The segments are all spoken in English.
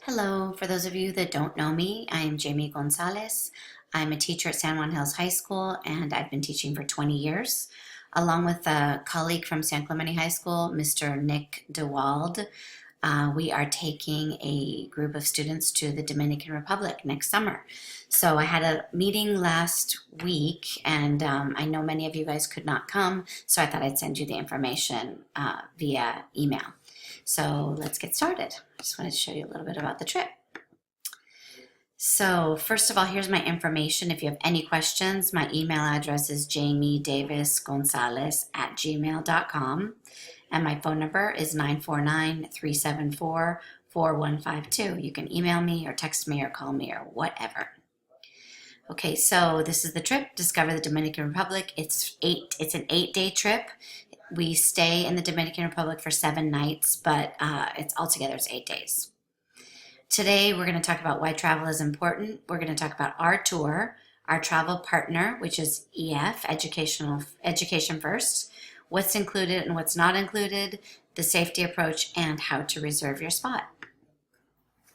Hello, for those of you that don't know me, I am Jamie Gonzalez. I'm a teacher at San Juan Hills High School and I've been teaching for 20 years. Along with a colleague from San Clemente High School, Mr. Nick DeWald, we are taking a group of students to the Dominican Republic next summer. So I had a meeting last week and I know many of you guys could not come, so I thought I'd send you the information via email. So let's get started. I just wanted to show you a little bit about the trip. So first of all, here's my information. If you have any questions, my email address is jamiedavisgonzalez@gmail.com and my phone number is 949-374-4152. You can email me or text me or call me or whatever. Okay, so this is the trip, Discover the Dominican Republic. It's an 8-day trip. We stay in the Dominican Republic for 7 nights, but it's 8 days. Today, we're going to talk about why travel is important. We're going to talk about our tour, our travel partner, which is EF, Education First, what's included and what's not included, the safety approach, and how to reserve your spot.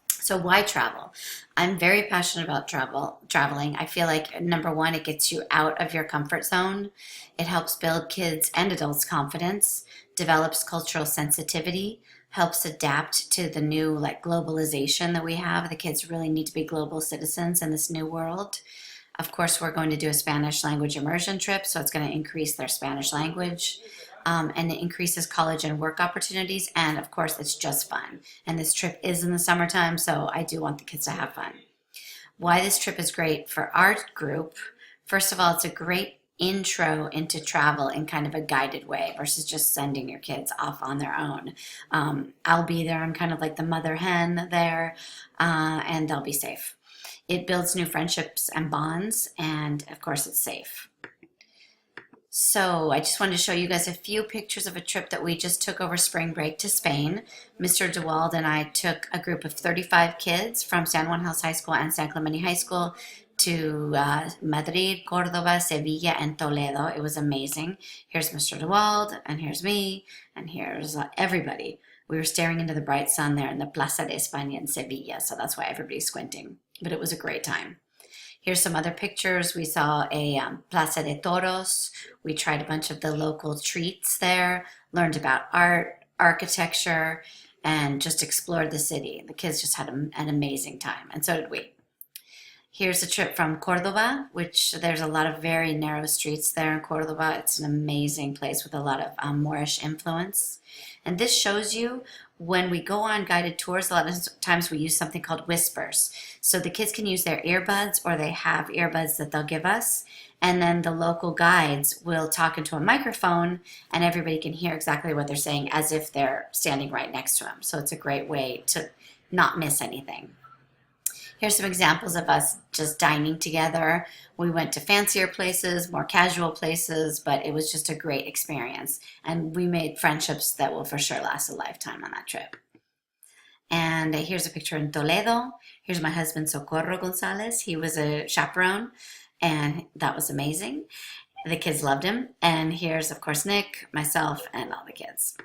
So why travel? I'm very passionate about traveling. I feel like, number one, it gets you out of your comfort zone. It helps build kids' and adults' confidence, develops cultural sensitivity, helps adapt to the new globalization that we have. The kids really need to be global citizens in this new world. Of course, we're going to do a Spanish language immersion trip, so it's going to increase their Spanish language. And it increases college and work opportunities, and of course it's just fun. And this trip is in the summertime, so I do want the kids to have fun. Why this trip is great for our group: first of all, it's a great intro into travel in kind of a guided way versus just sending your kids off on their own. I'll be there, I'm kind of like the mother hen there, and they'll be safe. It builds new friendships and bonds, and of course it's safe. So I just wanted to show you guys a few pictures of a trip that we just took over spring break to Spain. Mr. DeWald and I took a group of 35 kids from San Juan Hills High School and San Clemente High School to Madrid, Cordoba, Sevilla, and Toledo. It was amazing. Here's Mr. DeWald, and here's me, and here's everybody. We were staring into the bright sun there in the Plaza de España in Sevilla, so that's why everybody's squinting. But it was a great time. Here's some other pictures. We saw a Plaza de Toros. We tried a bunch of the local treats there, learned about art, architecture, and just explored the city. The kids just had an amazing time, and so did we. Here's a trip from Cordoba, which there's a lot of very narrow streets there in Cordoba. It's an amazing place with a lot of Moorish influence. And this shows you when we go on guided tours, a lot of times we use something called whispers. So the kids can use their earbuds, or they have earbuds that they'll give us. And then the local guides will talk into a microphone and everybody can hear exactly what they're saying as if they're standing right next to them. So it's a great way to not miss anything. Here's some examples of us just dining together. We went to fancier places, more casual places, but it was just a great experience. And we made friendships that will for sure last a lifetime on that trip. And here's a picture in Toledo. Here's my husband, Socorro Gonzalez. He was a chaperone, and that was amazing. The kids loved him. And here's, of course, Nick, myself, and all the kids.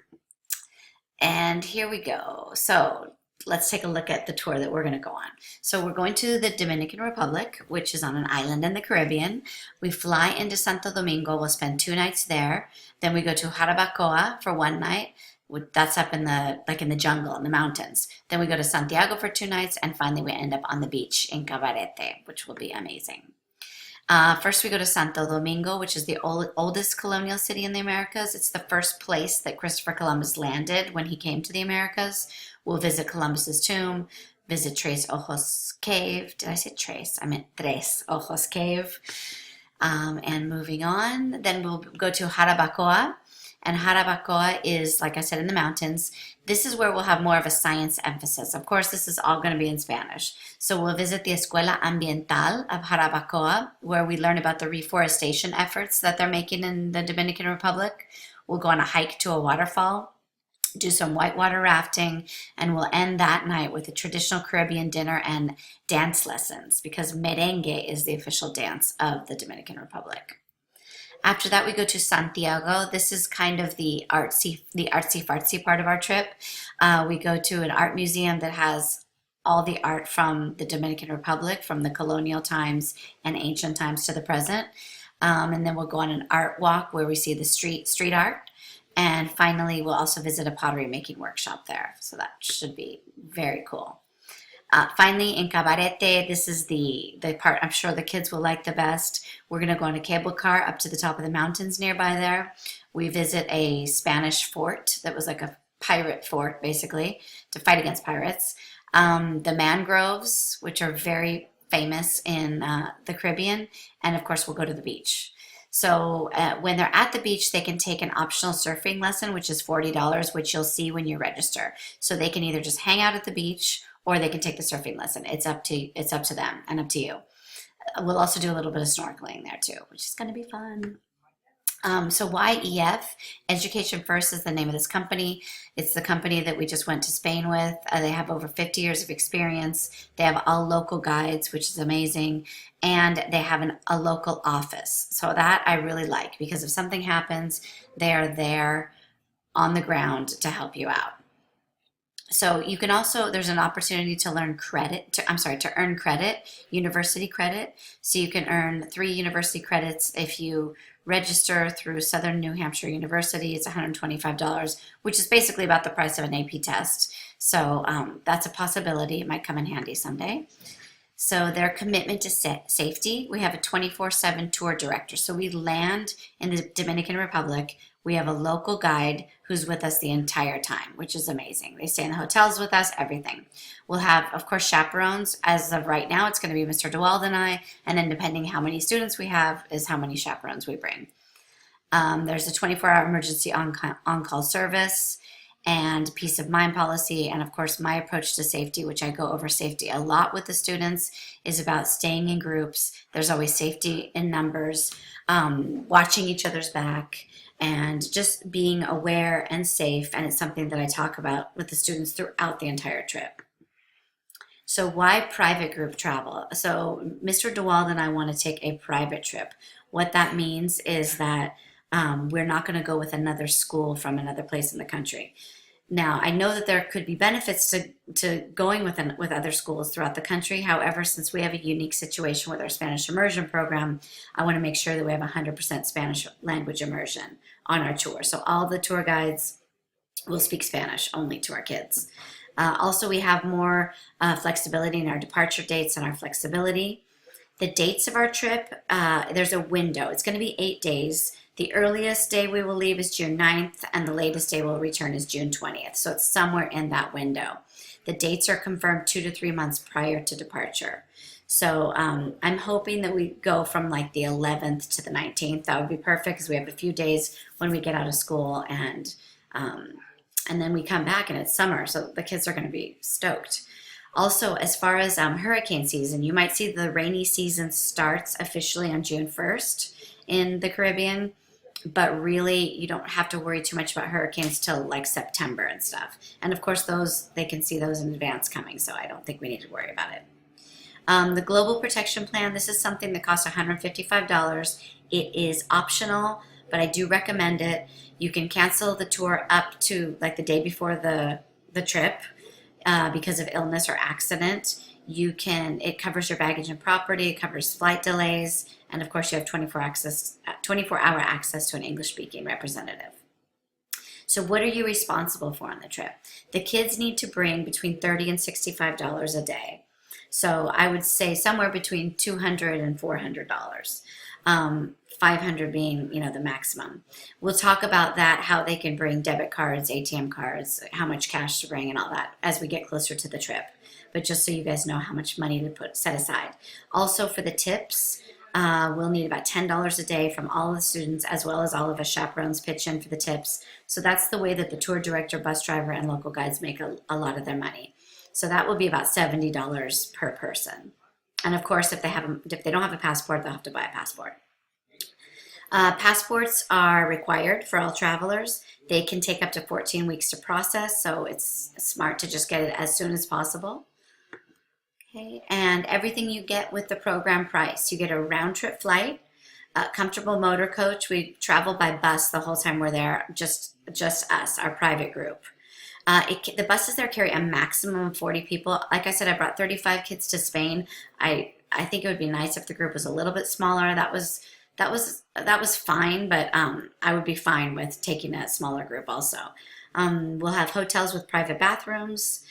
And here we go. So let's take a look at the tour that we're going to go on. So we're going to the Dominican Republic, which is on an island in the Caribbean. We fly into Santo Domingo. We'll spend 2 nights there. Then we go to Jarabacoa for 1 night. That's up in the jungle, in the mountains. Then we go to Santiago for 2 nights, and finally we end up on the beach in Cabarete, which will be amazing. First we go to Santo Domingo, which is the oldest colonial city in the Americas. It's the first place that Christopher Columbus landed when he came to the Americas. We'll visit Columbus's tomb, visit Tres Ojos Cave. Did I say Tres? I meant Tres Ojos Cave. And moving on, then we'll go to Jarabacoa. And Jarabacoa is, like I said, in the mountains. This is where we'll have more of a science emphasis. Of course, this is all going to be in Spanish. So we'll visit the Escuela Ambiental of Jarabacoa, where we learn about the reforestation efforts that they're making in the Dominican Republic. We'll go on a hike to a waterfall, do some whitewater rafting, and we'll end that night with a traditional Caribbean dinner and dance lessons, because merengue is the official dance of the Dominican Republic. After that, we go to Santiago. This is kind of the artsy-fartsy part of our trip. We go to an art museum that has all the art from the Dominican Republic, from the colonial times and ancient times to the present. And then we'll go on an art walk where we see the street art. And finally, we'll also visit a pottery making workshop there. So that should be very cool. Finally, in Cabarete, this is the part I'm sure the kids will like the best. We're going to go on a cable car up to the top of the mountains nearby there. We visit a Spanish fort that was like a pirate fort, basically, to fight against pirates. The mangroves, which are very famous in the Caribbean. And of course, we'll go to the beach. So when they're at the beach, they can take an optional surfing lesson, which is $40, which you'll see when you register. So they can either just hang out at the beach or they can take the surfing lesson. It's up to them and up to you. We'll also do a little bit of snorkeling there too, which is going to be fun. So YEF, Education First, is the name of this company. It's the company that we just went to Spain with. They have over 50 years of experience. They have all local guides, which is amazing. And they have a local office. So that I really like, because if something happens, they are there on the ground to help you out. So you can also, there's an opportunity to earn credit, university credit. So you can earn 3 university credits if you register through Southern New Hampshire University. It's $125, which is basically about the price of an AP test. So that's a possibility. It might come in handy someday. So their commitment to safety, we have a 24/7 tour director. So we land in the Dominican Republic. We have a local guide who's with us the entire time, which is amazing. They stay in the hotels with us, everything. We'll have, of course, chaperones. As of right now, it's going to be Mr. DeWald and I, and then depending how many students we have is how many chaperones we bring. There's a 24-hour emergency on-call service and peace of mind policy. And of course, my approach to safety, which I go over safety a lot with the students, is about staying in groups. There's always safety in numbers, watching each other's back, and just being aware and safe. And it's something that I talk about with the students throughout the entire trip. So why private group travel? So Mr. DeWald and I want to take a private trip. What that means is that we're not going to go with another school from another place in the country. Now, I know that there could be benefits to going with other schools throughout the country. However, since we have a unique situation with our Spanish immersion program, I want to make sure that we have 100% Spanish language immersion on our tour. So all the tour guides will speak Spanish only to our kids. Also, we have more flexibility in our departure dates and our flexibility. The dates of our trip, there's a window. It's going to be 8 days. The earliest day we will leave is June 9th, and the latest day we'll return is June 20th. So it's somewhere in that window. The dates are confirmed 2 to 3 months prior to departure. So I'm hoping that we go from like the 11th to the 19th. That would be perfect because we have a few days when we get out of school, and then we come back and it's summer. So the kids are going to be stoked. Also, as far as hurricane season, you might see the rainy season starts officially on June 1st in the Caribbean. But really, you don't have to worry too much about hurricanes till like September and stuff. And of course, they can see those in advance coming, so I don't think we need to worry about it. The Global Protection Plan, this is something that costs $155. It is optional, but I do recommend it. You can cancel the tour up to like the day before the trip because of illness or accident. It covers your baggage and property, it covers flight delays, and of course you have 24-hour access to an English-speaking representative. So what are you responsible for on the trip? The kids need to bring between $30 and $65 a day. So I would say somewhere between $200 and $400. $500 being, the maximum. We'll talk about that, how they can bring debit cards, ATM cards, how much cash to bring and all that as we get closer to the trip. But just so you guys know how much money to set aside. Also for the tips, we'll need about $10 a day from all of the students, as well as all of us chaperones pitch in for the tips. So that's the way that the tour director, bus driver, and local guides make a lot of their money. So that will be about $70 per person. And of course, if they don't have a passport, they'll have to buy a passport. Passports are required for all travelers. They can take up to 14 weeks to process, so it's smart to just get it as soon as possible. Okay, and everything you get with the program price. You get a round-trip flight, a comfortable motor coach. We travel by bus the whole time we're there, just us, our private group. The buses there carry a maximum of 40 people. Like I said, I brought 35 kids to Spain. I think it would be nice if the group was a little bit smaller. That was fine, but I would be fine with taking a smaller group also. We'll have hotels with private bathrooms.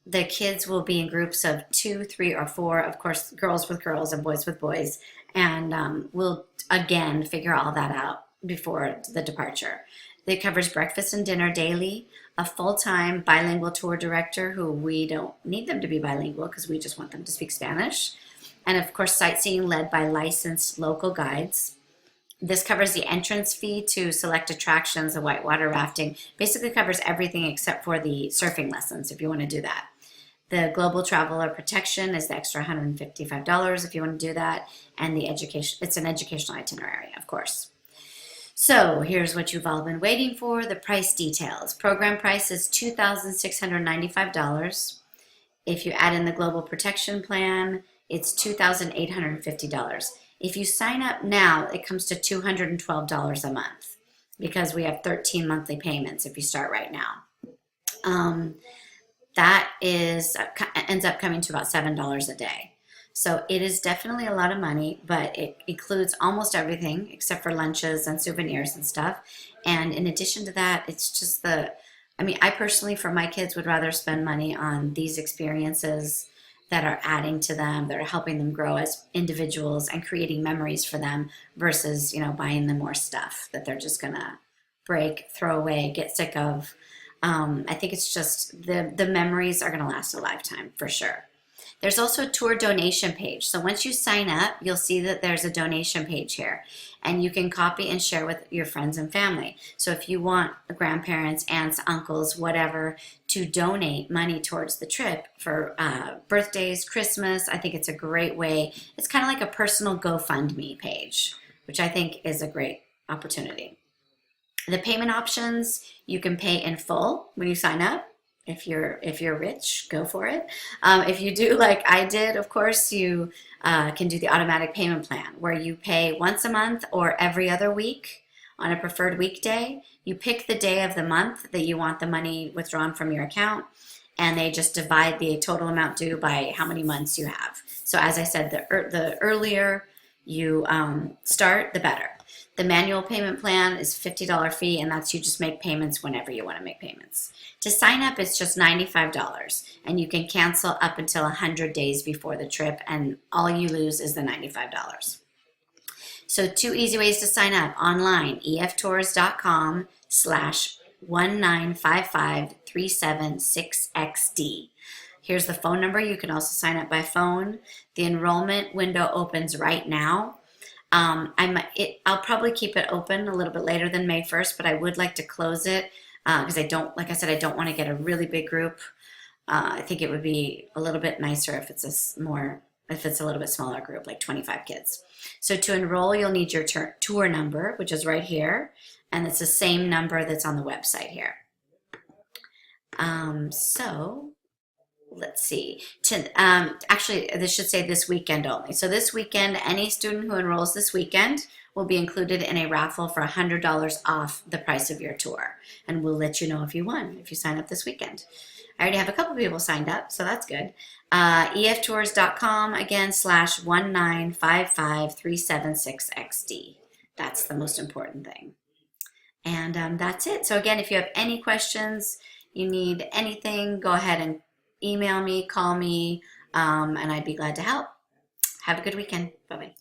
The kids will be in groups of 2, 3, or 4. Of course, girls with girls and boys with boys. And we'll again figure all that out before the departure. It covers breakfast and dinner daily, a full-time bilingual tour director who we don't need them to be bilingual because we just want them to speak Spanish. And of course, sightseeing led by licensed local guides. This covers the entrance fee to select attractions, the whitewater rafting. Basically covers everything except for the surfing lessons if you want to do that. The global traveler protection is the extra $155 if you want to do that. And the education, it's an educational itinerary, of course. So here's what you've all been waiting for, the price details. Program price is $2,695. If you add in the global protection plan, it's $2,850. If you sign up now, it comes to $212 a month because we have 13 monthly payments if you start right now. That ends up coming to about $7 a day. So it is definitely a lot of money, but it includes almost everything except for lunches and souvenirs and stuff. And in addition to that, it's just I personally, for my kids, would rather spend money on these experiences that are adding to them, that are helping them grow as individuals and creating memories for them versus, buying them more stuff that they're just gonna break, throw away, get sick of. I think it's just the memories are gonna last a lifetime for sure. There's also a tour donation page. So once you sign up, you'll see that there's a donation page here and you can copy and share with your friends and family. So if you want grandparents, aunts, uncles, whatever, to donate money towards the trip for birthdays, Christmas, I think it's a great way. It's kind of like a personal GoFundMe page, which I think is a great opportunity. The payment options, you can pay in full when you sign up. If you're rich, go for it. If you do like I did, of course, you can do the automatic payment plan where you pay once a month or every other week on a preferred weekday. You pick the day of the month that you want the money withdrawn from your account, and they just divide the total amount due by how many months you have. So as I said, the earlier you start, the better. The manual payment plan is $50 fee, and that's you just make payments whenever you want to make payments. To sign up, it's just $95, and you can cancel up until 100 days before the trip, and all you lose is the $95. So 2 easy ways to sign up online, eftours.com/1955376XD. Here's the phone number. You can also sign up by phone. The enrollment window opens right now. I'll probably keep it open a little bit later than May 1st, but I would like to close it because like I said, I don't want to get a really big group. I think it would be a little bit nicer if it's a little bit smaller group, like 25 kids. So to enroll, you'll need your tour number, which is right here, and it's the same number that's on the website here. So let's see. Actually, this should say this weekend only. So this weekend, any student who enrolls this weekend will be included in a raffle for $100 off the price of your tour. And we'll let you know if you won, if you sign up this weekend. I already have a couple people signed up, so that's good. eftours.com, again, /1955376XD. That's the most important thing. And that's it. So again, if you have any questions, you need anything, go ahead and email me, call me, and I'd be glad to help. Have a good weekend. Bye-bye.